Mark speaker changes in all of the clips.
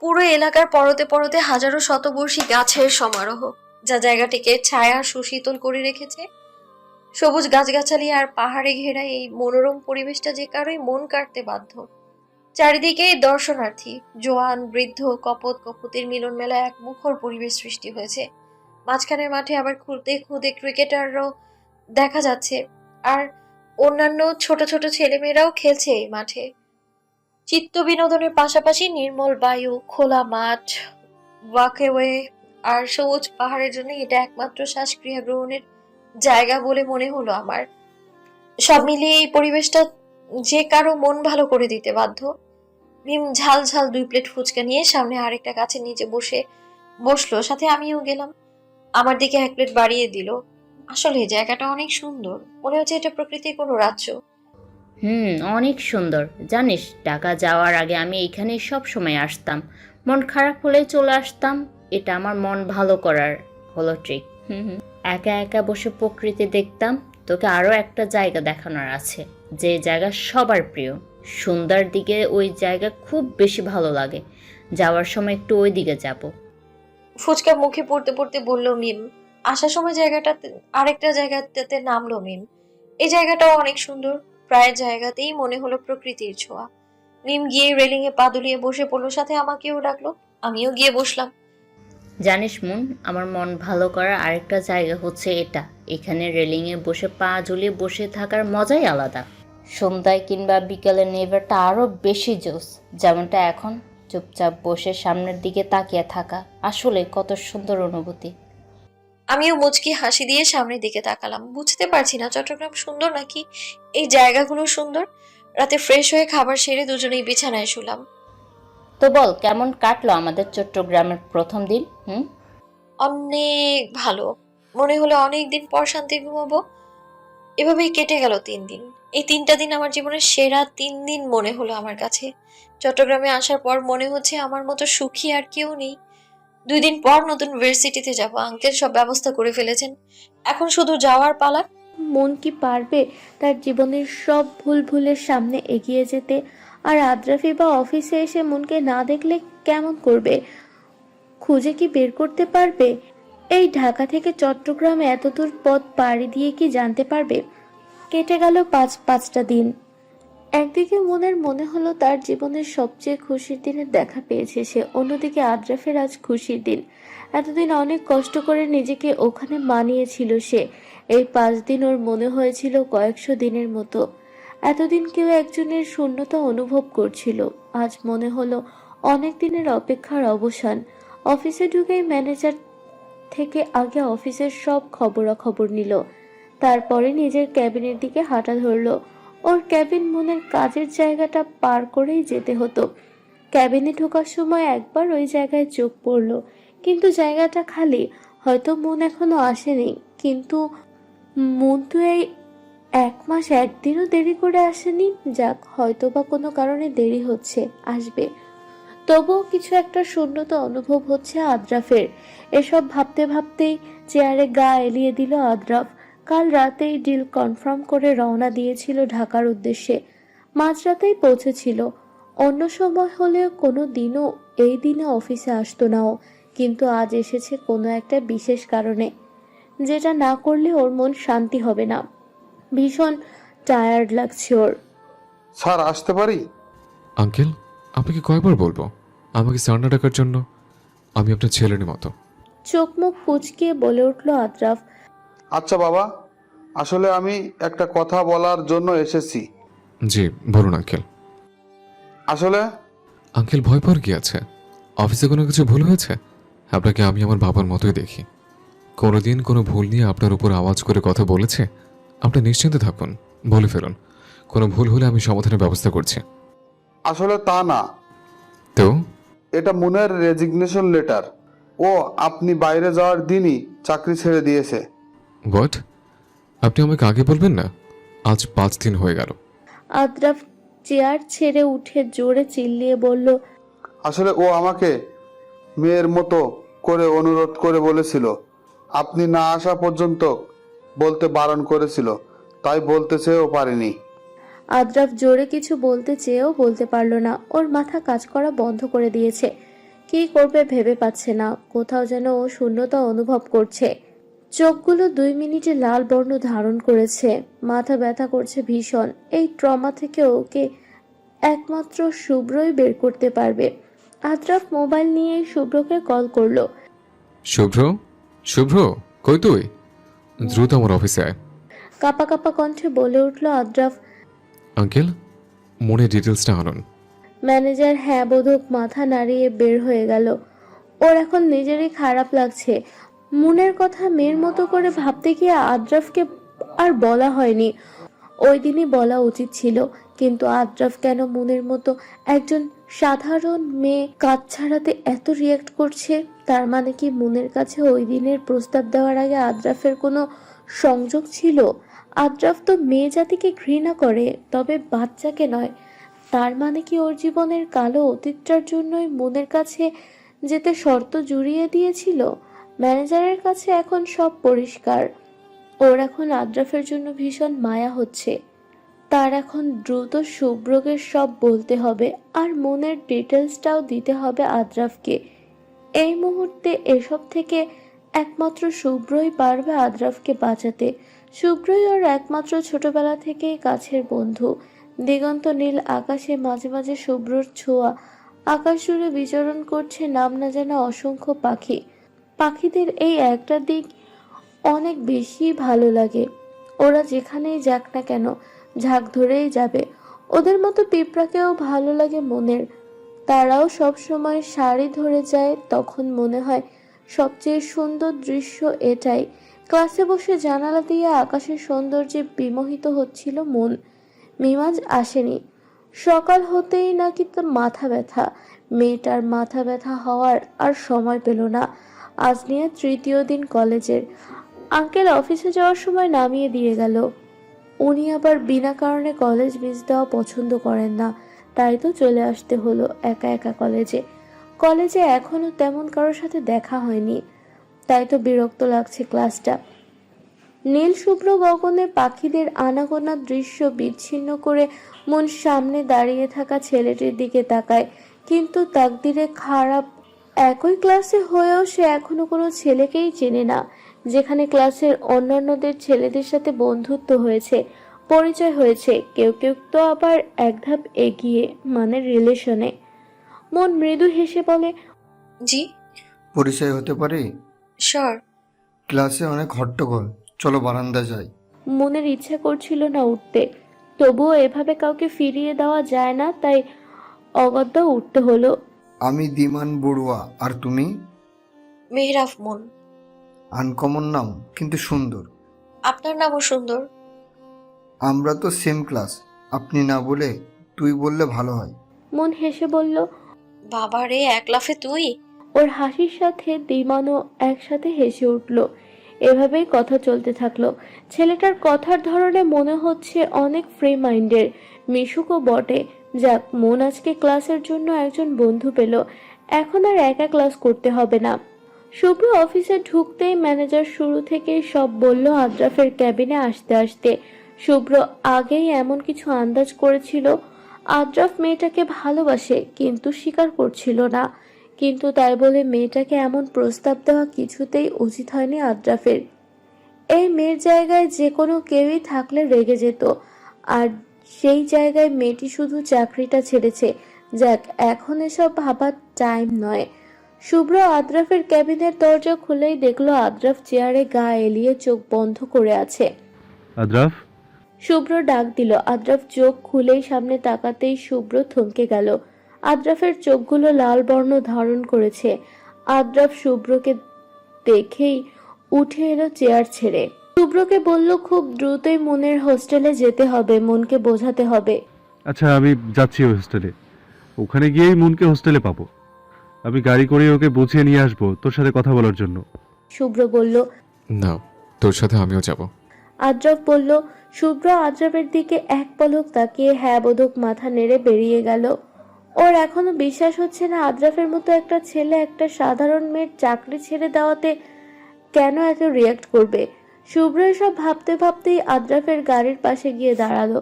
Speaker 1: পুরো এলাকার পরতে পরতে হাজারো শতবর্ষী গাছের সমারোহ, যা জায়গাটিকে ছায়া সুশীতল করে রেখেছে। সবুজ গাছগাছালি আর পাহাড়ে ঘেরা এই মনোরম পরিবেশটা যে কারোই মন কাড়তে বাধ্য। চারিদিকেই দর্শনার্থী, জোয়ান বৃদ্ধ, কপোত কপোতের মিলন মেলায় এক মুখর পরিবেশ সৃষ্টি হয়েছে। মাঝখানের মাঠে আবার খুদে খুদে ক্রিকেটাররাও দেখা যাচ্ছে, আর অন্যান্য ছোট ছোট ছেলেমেয়েরাও খেলছে এই মাঠে। চিত্ত বিনোদনের পাশাপাশি নির্মল বায়ু, খোলা মাঠ, ওয়াকওয়ে আর সবুজ পাহাড়ের জন্য এটা একমাত্র শ্বাসক্রিয়া গ্রহণের জায়গা বলে মনে হলো আমার। সব মিলিয়ে এই পরিবেশটা যে কারো মন ভালো করে দিতে বাধ্য। মিম ঝাল ঝাল 2 প্লেট ফুচকা নিয়ে সামনে আরেকটা গাছের নিচে বসলো, সাথে আমিও গেলাম। আমার দিকে 1 প্লেট বাড়িয়ে দিল। আসলে জায়গাটা অনেক সুন্দর, মনে হচ্ছে এটা প্রকৃতির কোনো রাজ্য।
Speaker 2: অনেক সুন্দর। জানিস, ঢাকা যাওয়ার আগে আমি এখানে সব সময় আসতাম। মন খারাপ হলে চলে আসতাম। এটা আমার মন ভালো করার হলো ট্রিক। একা একা বসে প্রকৃতি দেখতাম। তোকে আরও একটা জায়গা দেখানোর আছে, যে জায়গা সবার প্রিয়। সন্ধ্যার দিকে ওই জায়গা খুব বেশি ভালো লাগে। যাওয়ার সময় একটু ওই দিকে যাব।
Speaker 1: ফুচকা মুখে পড়তে পড়তে বলল মিম। আসার সময় জায়গাটাতে আরেকটা জায়গাটাতে নামলো মিম। এই জায়গাটাও অনেক সুন্দর, প্রায় জায়গাতেই মনে হলো প্রকৃতির ছোঁয়া। মিম গিয়ে রেলিং এ পা দুলিয়ে বসে পড়লো, সাথে আমাকেও ডাকলো। আমিও গিয়ে বসলাম।
Speaker 2: জানিস মুন, আমার মন ভালো করার আরেকটা জায়গা হচ্ছে এটা। এখানে রেলিংয়ে বসে পা ঝুলিয়ে বসে থাকার মজাই আলাদা। সন্ধ্যায় কিংবা বিকেলের নেভারটা আরও বেশি জোস। যেমনটা এখন, চুপচাপ বসে সামনের দিকে তাকিয়ে থাকা আসলে কত সুন্দর অনুভূতি।
Speaker 1: আমিও মুচকি হাসি দিয়ে সামনের দিকে তাকালাম। বুঝতে পারছি না চট্টগ্রাম সুন্দর নাকি এই জায়গাগুলো সুন্দর। রাতে ফ্রেশ হয়ে খাবার সেরে দুজনেই বিছানায় শুলাম।
Speaker 2: তো বল, কেমন কাটলো আমাদের চট্টগ্রামের প্রথম দিন?
Speaker 1: অনেক ভালো। মনে হলো অনেকদিন পর শান্তি ঘুমাবো। এভাবেই কেটে গেল 3 দিন। এই 3টা দিন আমার জীবনের সেরা 3 দিন মনে হলো আমার কাছে। চট্টগ্রামে আসার পর মনে হচ্ছে আমার মতো সুখী আর কেউ নেই। 2 দিন পর নতুন ভার্সিটিতে যাব, আঙ্কেল সব ব্যবস্থা করে ফেলেছেন, এখন শুধু যাওয়ার পালা।
Speaker 3: মন কি পারবে তার জীবনের সব ভুল ভুলের সামনে এগিয়ে যেতে? আর আদ্রাফি বা অফিসে এসে মনকে না দেখলে কেমন করবে? খুঁজে কি বের করতে পারবে? এই ঢাকা থেকে চট্টগ্রামে এত দূর পথ পাড়ি দিয়ে কি জানতে পারবে? কেটে গেল পাঁচটা দিন। একদিকে মনের মনে হলো তার জীবনের সবচেয়ে খুশির দিনের দেখা পেয়েছে সে, অন্যদিকে আদ্রাফের আজ খুশির দিন। এতদিন অনেক কষ্ট করে নিজেকে ওখানে মানিয়েছিল সে। এই 5 দিন ওর মনে হয়েছিল কয়েকশো দিনের মতো। এতদিন কেউ একজনের শূন্যতা অনুভব করছিল। আজ মনে হলো অনেক দিনের অপেক্ষার অবসান। অফিসে ঢুকেই ম্যানেজার থেকে আগে অফিসের সব খবরাখবর নিল, তারপরে নিজের ক্যাবিনের দিকে হাঁটা ধরলো। ওর ক্যাবিন মনের কাজের জায়গাটা পার করেই যেতে হতো। ক্যাবিনে ঢোকার সময় একবার ওই জায়গায় চোখ পড়লো, কিন্তু জায়গাটা খালি। হয়তো মন এখনো আসেনি, কিন্তু মন তো এই 1 মাস 1 দিনও দেরি করে আসেনি। যাক, হয়তো বা কোনো কারণে দেরি হচ্ছে, আসবে। তবুও কিছু একটা শূন্যতা অনুভব হচ্ছে আদ্রাফের। এসব ভাবতে ভাবতেই চেয়ারে গা এলিয়ে দিল আদ্রাফ। কাল রাতেই ডিল কনফার্ম করে রওনা দিয়েছিল ঢাকার উদ্দেশ্যে। মাঝরাতেই পৌঁছেছিল। অন্য সময় হলেও কোনো দিনও এই দিনে অফিসে আসতো না ও, কিন্তু আজ এসেছে কোনো একটা বিশেষ কারণে, যেটা না করলে ওর মন শান্তি হবে না। ভীষণ টায়ার্ড লাগছে ওর।
Speaker 4: স্যার আসতে পারি?
Speaker 5: আঙ্কেল, আপনাকে কয়বার বলবো আমাকে স্যার না ডাকার জন্য? আমি আপনার ছেলের মতো।
Speaker 3: চোখ মুখ কুঁচকিয়ে বলে উঠল আদ্রাফ।
Speaker 4: আচ্ছা বাবা, আসলে আমি একটা কথা বলার জন্য এসেছি।
Speaker 5: জি বলুন আঙ্কেল।
Speaker 4: আসলে
Speaker 5: আঙ্কেল, ভয় পাওয়ার কি আছে? অফিসে কোনো কিছু ভুল হয়েছে? আপনাকে আমি আমার বাবার মতোই দেখি। কোনোদিন কোনো ভুল নিয়ে আপনার উপর আওয়াজ করে কথা বলেছে? আপনি নিশ্চিন্তে থাকুন, বলে ফেলুন। কোনো ভুল হলে আমি সমাধানের ব্যবস্থা করছি।
Speaker 4: আসলে তা না,
Speaker 5: তো
Speaker 4: এটা মুনের রেজিগনেশন লেটার। ও আপনি বাইরে যাওয়ার দিনই চাকরি ছেড়ে দিয়েছে।
Speaker 5: হোয়াট? আপনি আমাকে আগে বলবেন না? আজ 5 দিন হয়ে গেল।
Speaker 3: আদ্রাফ চেয়ার ছেড়ে উঠে জোরে চিল্লিয়ে বলল,
Speaker 4: আসলে ও আমাকে মেয়ের মতো করে অনুরোধ করে বলেছিল, আপনি না আসা পর্যন্ত বলতে বারণ করেছিল, তাই বলতে চেয়েও পারিনি।
Speaker 3: আদ্রাফ জোরে কিছু বলতে চেয়েও বলতে পারল না। ওর মাথা কাজ করা বন্ধ করে দিয়েছে। কি করবে ভেবে পাচ্ছে না। কোথাও যেন ও শূন্যতা অনুভব করছে। চোখগুলো 2 মিনিটে লাল বর্ণ ধারণ করেছে। মাথা ব্যথা করছে ভীষণ। এই ট্রমা থেকে ওকে একমাত্র শুভ্রই বের করতে পারবে। আদ্রাফ মোবাইল নিয়ে শুভ্রকে কল করলো।
Speaker 5: শুভ্র, শুভ্র, কই তুই? দ্রুত আমার অফিসে আয়।
Speaker 3: কাপা কাপা কণ্ঠে বলে উঠল আদ্রাফ।
Speaker 5: আঙ্কেল, মনে ডিটেলসটা আনুন।
Speaker 3: ম্যানেজার হ্যাঁ বোধক মাথা নাড়িয়ে বের হয়ে গেল। ওর এখন নিজেরই খারাপ লাগছে। মুনের কথা মেয়ের মতো করে ভাবতে গিয়ে আদ্রাফকে আর বলা হয়নি। ওই দিনই বলা উচিত ছিল, কিন্তু আদ্রাফ কেন মুনের মতো একজন সাধারণ মেয়ে কাজ ছাড়াতে এত রিয়াক্ট করছে? তার মানে কি মুনের কাছে ওই দিনের প্রস্তাব দেওয়ার আগে আদ্রাফের কোনো সংযোগ ছিল? আদ্রাফ তো মেয়ে জাতিকে ঘৃণা করে, তবে বাচ্চাকে নয়। তার মানে কি ওর জীবনের কালো অতীতটার জন্যই মনের কাছে যেতে শর্ত জুড়িয়ে দিয়েছিল? ম্যানেজারের কাছে এখন সব পরিষ্কার। ওর এখন আদ্রাফের জন্য ভীষণ মায়া হচ্ছে। তার এখন দ্রুত শুভ্রকে সব বলতে হবে, আর মনের ডিটেলসটাও দিতে হবে আদ্রাফকে। এই মুহূর্তে এসব থেকে একমাত্র শুভ্রই পারবে আদ্রাফকে বাঁচাতে। শুভ্রই ওর একমাত্র ছোটবেলা থেকেই কাছের বন্ধু। দিগন্ত নীল আকাশে মাঝে মাঝে শুভ্রর ছোঁয়া। আকাশ জুড়ে বিচরণ করছে নাম না জানা অসংখ্য পাখি। পাখিদের এই একটা দিক অনেক বেশি ভালো লাগে। ওরা যেখানেই যাক না কেন ঝাঁক ধরেই যাবে। ওদের মতো পিঁপড়াকেও ভালো লাগে মনের। তারাও সব সময় সারি ধরে যায়। তখন মনে হয় সবচেয়ে সুন্দর দৃশ্য এটাই। ক্লাসে বসে জানালা দিয়ে আকাশের সৌন্দর্যে বিমোহিত হচ্ছিল মন। মিমাজ আসেনি। সকাল হতেই নাকি তার মাথা ব্যথা। মেয়েটার মাথা ব্যথা হওয়ার আর সময় পেল না। আজ নিয়ে 3য় দিন কলেজের। আঙ্কেল অফিসে যাওয়ার সময় নামিয়ে দিয়ে গেল। উনি আবার বিনা কারণে কলেজ মিস দেওয়া পছন্দ করেন না। তাই তো চলে আসতে হলো একা একা কলেজে। কলেজে এখনো তেমন কারোর সাথে দেখা হয়নি, তাই তো বিরক্ত লাগছে ক্লাসটা। নীল শুভ্র গগনে পাখিদের আনাগোনা দৃশ্য বিচ্ছিন্ন করে মন সামনে দাঁড়িয়ে থাকা ছেলেটির দিকে তাকায়। কিন্তু তাকদিরে খারাপ, একই ক্লাসে হয়েও সে এখনো কোনো ছেলেকেই চেনে না। যেখানে ক্লাসের অন্যান্যদের ছেলেদের সাথে বন্ধুত্ব হয়েছে, পরিচয় হয়েছে, কেউ কেউ তো আবার এক ধাপ এগিয়ে, মানে রিলেশনে। মন মৃদু হেসে বলে,
Speaker 1: জি,
Speaker 6: পরিচয় হতে পারে?
Speaker 1: শিওর।
Speaker 6: ক্লাসে অনেক হট্টগোল, চলো বারান্দা যাই।
Speaker 3: মনের ইচ্ছা করছিল না উঠতে, তবুও এভাবে কাউকে ফিরিয়ে দেওয়া যায় না, তাই অগত্যা উঠতে হলো।
Speaker 6: আমি দিমান বড়ুয়া, আর তুমি?
Speaker 1: মেহরাফ মন।
Speaker 6: আনকমন নাম, কিন্তু সুন্দর।
Speaker 1: আপনার নামও সুন্দর।
Speaker 6: আমরা তো সেম ক্লাস, আপনি না বলে তুই বললে ভালো হয়।
Speaker 3: মন হেসে বলল।
Speaker 1: বাবারে, এক লাফে তুই!
Speaker 3: ওর হাসির সাথে দিমানও একসাথে হেসে উঠল। এভাবেই কথা চলতে থাকলো। ছেলেটার কথার ধরনে মনে হচ্ছে অনেক ফ্রি মাইন্ডের, মিশুকও বটে। যাক, মন আজকে ক্লাসের জন্য একজন বন্ধু পেল। এখন আর একা ক্লাস করতে হবে না। শুভ্র অফিসে ঢুকতেই ম্যানেজার শুরু থেকেই সব বলল আদ্রাফের ক্যাবিনে আসতে আসতে। শুভ্র আগেই এমন কিছু আন্দাজ করেছিল। আদ্রাফ মেয়েটাকে ভালোবাসে, কিন্তু স্বীকার করছিল না। কিন্তু তাই বলে মেয়েটাকে এমন প্রস্তাব দেওয়া কিছুতেই উচিত হয়নি আদ্রাফের। এই মেয়ের জায়গায় যে কোনো কেউই থাকলে রেগে যেত। আর সেই জায়গায় মেয়েটি শুধু চাকরিটা ছেড়েছে। যাক, এখন এসব ভাবার টাইম নয়। শুভ্র আদ্রাফের ক্যাবিনের দরজা খুলেই দেখলো আদ্রাফ চেয়ারে গা এলিয়ে চোখ বন্ধ করে আছে।
Speaker 7: আদ্রাফ,
Speaker 3: শুভ্র ডাক দিল। আদ্রাফ চোখ খুলেই সামনে তাকাতেই শুভ্র থমকে গেল। আদ্রাফের চোখগুলো লাল বর্ণ ধারণ করেছে। আদ্রাফ শুভ্রকে দেখেই উঠে এলো চেয়ার ছেড়ে। শুভ্রকে বলল, খুব দ্রুতই মনের হোস্টেলে যেতে হবে, মনকে বোঝাতে হবে।
Speaker 7: আচ্ছা আমি যাচ্ছি হোস্টেলে। ওখানে গিয়েই মুনকে হোস্টেলে পাবো। আমি গাড়ি করে ওকে বুঝিয়ে নিয়ে আসবো তোর সাথে কথা বলার জন্য।
Speaker 3: শুভ্র বলল।
Speaker 5: না, তোর সাথে আমিও যাব।
Speaker 3: আদ্রাফ বলল। শুভ্র আদ্রাফের দিকে এক পলক তাকিয়ে হ্যাঁ বোধক মাথা নেড়ে বেরিয়ে গেল। ওর এখনো বিশ্বাস হচ্ছে না আদ্রাফের মতো একটা ছেলে একটা সাধারণ মেয়ের চাকরি ছেড়ে দেওয়াতে কেন এত রিয়াক্ট করবে। শুভ্র এসব ভাবতে ভাবতেই আদ্রাফের গাড়ির পাশে গিয়ে দাঁড়ালো।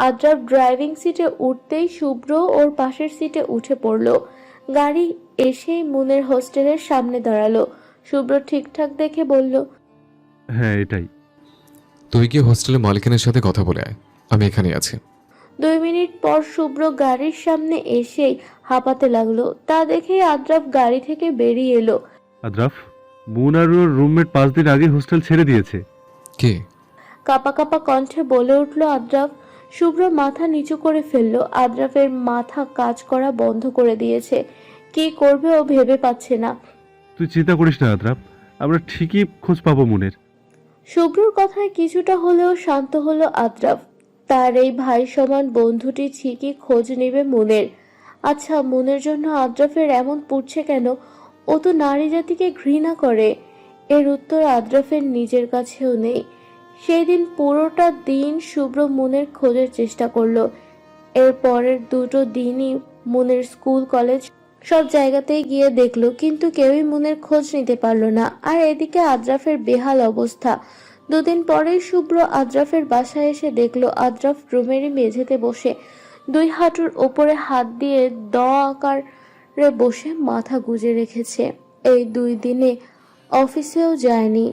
Speaker 3: আদ্রাফ ড্রাইভিং সিটে উঠতেই শুভ্র ওর পাশের সিটে উঠে পড়ল। গাড়ি এসেই মুনের হোস্টেলের সামনে দাঁড়ালো। শুভ্র ঠিকঠাক দেখে বলল,
Speaker 7: হ্যাঁ এটাই।
Speaker 5: তুই কি হোস্টেলের মালিকানের সাথে কথা বলে আয়, আমি এখানে আছি।
Speaker 3: 2 মিনিট পর শুভ্র গাড়ির সামনে এসেই হাঁপাতে লাগলো। তা দেখেই আদ্রাফ গাড়ি থেকে বেরিয়ে এলো।
Speaker 7: আদ্রাফ, মুন আর ওর রুমমেট 5 দিন আগে হোস্টেল ছেড়ে দিয়েছে।
Speaker 5: কে?
Speaker 3: কাপা কাপা কণ্ঠে বলে উঠল আদ্রাফ। শুভ্র মাথা নিচু করে ফেললো। আদ্রাফের মাথা কাজ করা বন্ধ করে দিয়েছে। কি করবে ও ভেবে পাচ্ছে না।
Speaker 7: তুই চিন্তা করিস না আদ্রাফ, আমরা ঠিকই খোঁজ পাবো মুনের।
Speaker 3: শুভ্রর কথায় কিছুটা হলেও শান্ত হলো আদ্রাফ। তার এই ভাই সমান বন্ধুটি ঠিকই খোঁজ নেবে মুনের। আচ্ছা, মুনের জন্য আদ্রাফের এমন পুড়ছে কেন? ও তো নারী জাতিকে ঘৃণা করে। এর উত্তর আদ্রাফের নিজের কাছেও নেই। সেই দিন পুরোটা দিন শুভ্র মুনের খোঁজের চেষ্টা করলো। এর পরের 2টো দিনই মুনের স্কুল কলেজ সব জায়গাতেই গিয়ে দেখলো, কিন্তু কেউই মুনের খোঁজ নিতে পারলো না। আর এদিকে আদ্রাফের বেহাল অবস্থা। 2 দিন পরেই শুভ্র আদ্রাফের বাসায় এসে দেখলো আদ্রাফ রুমেরই মেঝেতে বসে 2 হাঁটুর ওপরে হাত দিয়ে দ আকারে বসে মাথা গুজে রেখেছে। এই 2 দিনে অফিসেও যায়নি।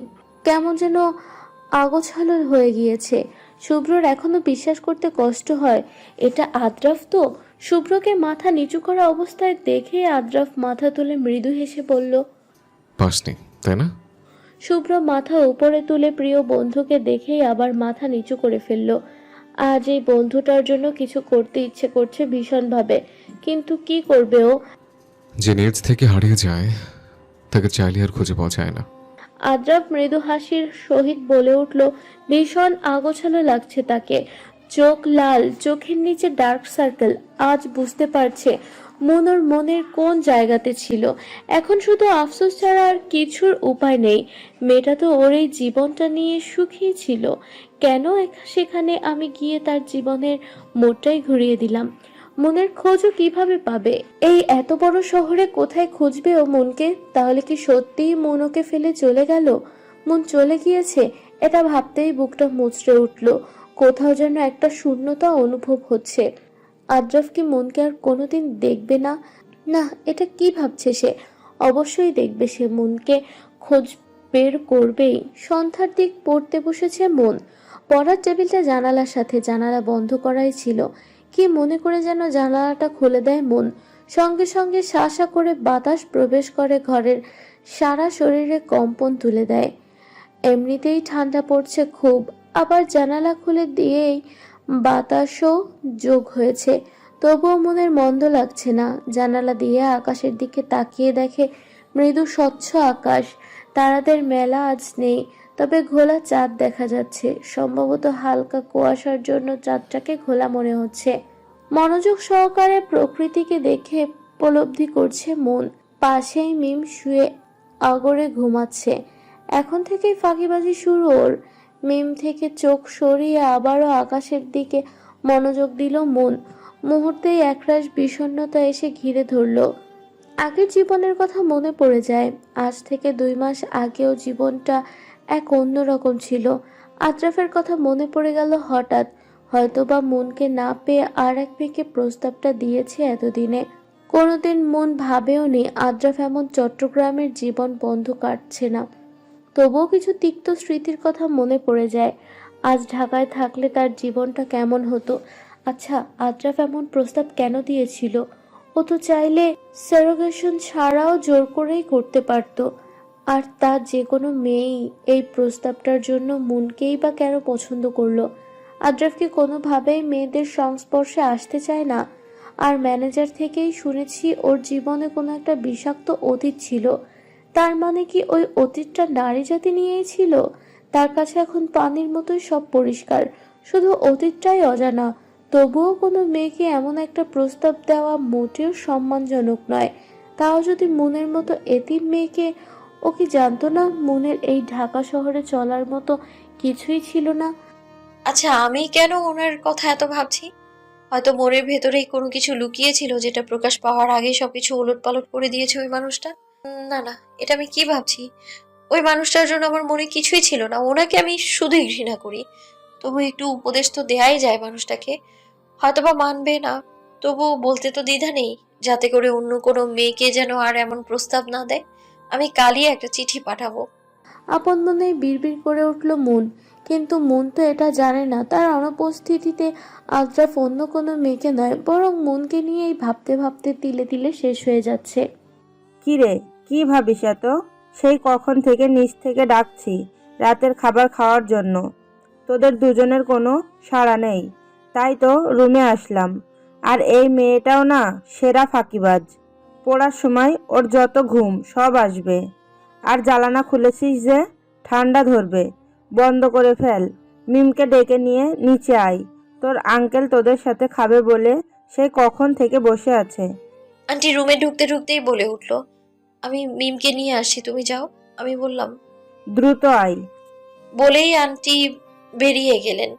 Speaker 3: কেমন যেন আগোছালো হয়ে গিয়েছে। শুভ্রর এখনো বিশ্বাস করতে কষ্ট হয় এটা আদ্রাফ তো। শুভ্রকে মাথা নিচু করা অবস্থায় দেখে আদ্রাফ মাথা তুলে মৃদু হেসে বলল,
Speaker 5: পাসনি তাই না?
Speaker 3: শুভ্র মাথা উপরে তুলে প্রিয় বন্ধুকে দেখেই আবার মাথা নিচু করে ফেলল। আজ এই বন্ধুটার জন্য কিছু করতে ইচ্ছে করছে ভীষণভাবে, কিন্তু কি করবে ও?
Speaker 5: যে নিজ থেকে হারিয়ে যায় তাকে চাইলে আর খুঁজে পাওয়া যায় না।
Speaker 3: আদ্রাফ মৃদু হাসির সহিত বলে উঠল, ভীষণ আগোছালো লাগছে তাকে। চোখ লাল, চোখের নিচে ডার্ক সার্কেল। আজ বুঝতে পারছে মনোর মনের কোন জায়গাতে ছিল। এখন শুধু আফসোস ছাড়া আর কিছুর উপায় নেই। মেয়েটা তো ওর এই জীবনটা নিয়ে সুখী ছিল, কেন সেখানে আমি গিয়ে তার জীবনের মোড়টাই ঘুরিয়ে দিলাম। মনের খোঁজও কিভাবে পাবে? এই এত বড় শহরে কোথায় খুঁজবে ও মনকে? তাহলে কি সত্যিই মন ওকে ফেলে চলে গেল? মন চলে গিয়েছে, এটা ভাবতেই বুকটা মুচড়ে উঠল। কোথাও যেন একটা শূন্যতা অনুভব হচ্ছে। আদ্রাফ কি মনকে আর কোনোদিন দেখবে না? না, এটা কি ভাবছে সে? অবশ্যই দেখবে সে মনকে, খোঁজ বের করবেই। সন্ধ্যার দিক পড়তে বসেছে মন। পড়ার টেবিলটা জানালার সাথে, জানালা বন্ধ করাই ছিল। কি মনে করে যেন জানালাটা খুলে দেয় মন। সঙ্গে সঙ্গে শাঁসা করে বাতাস প্রবেশ করে ঘরের, সারা শরীরে কম্পন তুলে দেয়। এমনিতেই ঠান্ডা পড়ছে খুব, আবার জানালা খুলে দিয়েই বাতাসও যোগ হয়েছে। তবুও মনের মন্দ লাগছে না। জানালা দিয়ে আকাশের দিকে তাকিয়ে দেখে মৃদু স্বচ্ছ আকাশ। তারাদের মেলা আজ নেই, তবে ঘোলা চাঁদ দেখা যাচ্ছে। সম্ভবত হালকা কুয়াশার জন্য চাঁদটাকে ঘোলা মনে হচ্ছে। মনোযোগ সহকারে প্রকৃতিকে দেখে উপলব্ধি করছে মন। পাশেই মিম শুয়ে আগরে ঘুমাচ্ছে। এখন থেকেই ফাঁকিবাজি শুরু ওর। মিম থেকে চোখ সরিয়ে আবারও আকাশের দিকে মনোযোগ দিল মন। মুহূর্তেই একরাশ বিষণ্ণতা এসে ঘিরে ধরল। আগের জীবনের কথা মনে পড়ে যায়। আজ থেকে 2 মাস আগেও জীবনটা এক অন্যরকম ছিল। আদ্রাফের কথা মনে পড়ে গেল হঠাৎ। হয়তোবা মনকে না পেয়ে আর এক মেয়েকে প্রস্তাবটা দিয়েছে এতদিনে। কোনোদিন মন ভাবেও নি আদ্রাফ এমন চট্টগ্রামের জীবন বন্ধ কাটছে না। তবুও কিছু তিক্ত স্মৃতির কথা মনে পড়ে যায়। আজ ঢাকায় থাকলে তার জীবনটা কেমন হতো? আচ্ছা, আদ্রাফ এমন প্রস্তাব কেন দিয়েছিল? ও তো চাইলে সেরোগেশন ছাড়াও জোর করেই করতে পারত। আর তার যে কোনো মেয়েই এই প্রস্তাবটার জন্য মনকেই বা কেন পছন্দ করলো? আদ্রাফ কি কোনোভাবেই মেয়েদের সংস্পর্শে আসতে চায় না? আর ম্যানেজার থেকেই শুনেছি ওর জীবনে কোনো একটা বিষাক্ত অতীত ছিল। তার মানে কি ওই অতীতটা নারী জাতি নিয়েই ছিল? তার কাছে এখন পানির মতোই সব পরিষ্কার, শুধু অতীতটাই অজানা। তবুও কোনো মেয়েকে এমন একটা প্রস্তাব দেওয়া মোটেও সম্মানজনক নয়। তাও যদি মনের মতো এতিম মেয়েকে। ও কি জানতো না মনের এই ঢাকা শহরে চলার মতো কিছুই ছিল না?
Speaker 1: আচ্ছা, আমি কেন ওনার কথা এত ভাবছি? হয়তো মনের ভেতরেই কোনো কিছু লুকিয়ে ছিল, যেটা প্রকাশ পাওয়ার আগেই সবকিছু ওলটপালট করে দিয়েছে ওই মানুষটা। না না, এটা আমি কি ভাবছি? ওই মানুষটার জন্য আমার মনে কিছুই ছিল না। ওনাকে আমি শুধুই ঘৃণা করি। তবু একটু উপদেশ তো দেয়াই যায় মানুষটাকে। হয়তোবা মানবে না, তবু বলতে তো দ্বিধা নেই। যাতে করে অন্য কোনো মেয়েকে যেন আর এমন প্রস্তাব না দেয়। আমি কালই একটা চিঠি পাঠাবো।
Speaker 3: আপন মনে বিড়বিড় করে উঠল মুন, কিন্তু মুন তো এটা জানে না তার অনুপস্থিতিতে আদ্রাফ অন্য কোনো মেয়েকে নয়, বরং মুনকে নিয়েই ভাবতে ভাবতে তিলে তিলে শেষ হয়ে যাচ্ছে।
Speaker 8: কি রে, কি ভাবিস এত? সেই কখন থেকে নিচ থেকে ডাকছি রাতের খাবার খাওয়ার জন্য, তোদের দুজনের কোনো সাড়া নেই, তাই তো রুমে আসলাম। আর এই মেয়েটাও না সেরা ফাঁকিবাজ, পড়ার সময় ওর যত ঘুম সব আসবে। আর জ্বালানা খুলেছিস যে, ঠান্ডা ধরবে, বন্ধ করে ফেল। মিমকে ডেকে নিয়ে নিচে আয়, তোর আঙ্কেল তোদের সাথে খাবে বলে সেই কখন থেকে বসে আছে।
Speaker 1: আন্টি রুমে ঢুকতে ঢুকতেই বলে উঠলো, আমি মিমকে নিয়ে আসি, তুমি যাও। আমি বললাম,
Speaker 8: দ্রুত আয়।
Speaker 1: বলেই আন্টি বেরিয়ে গেলেন।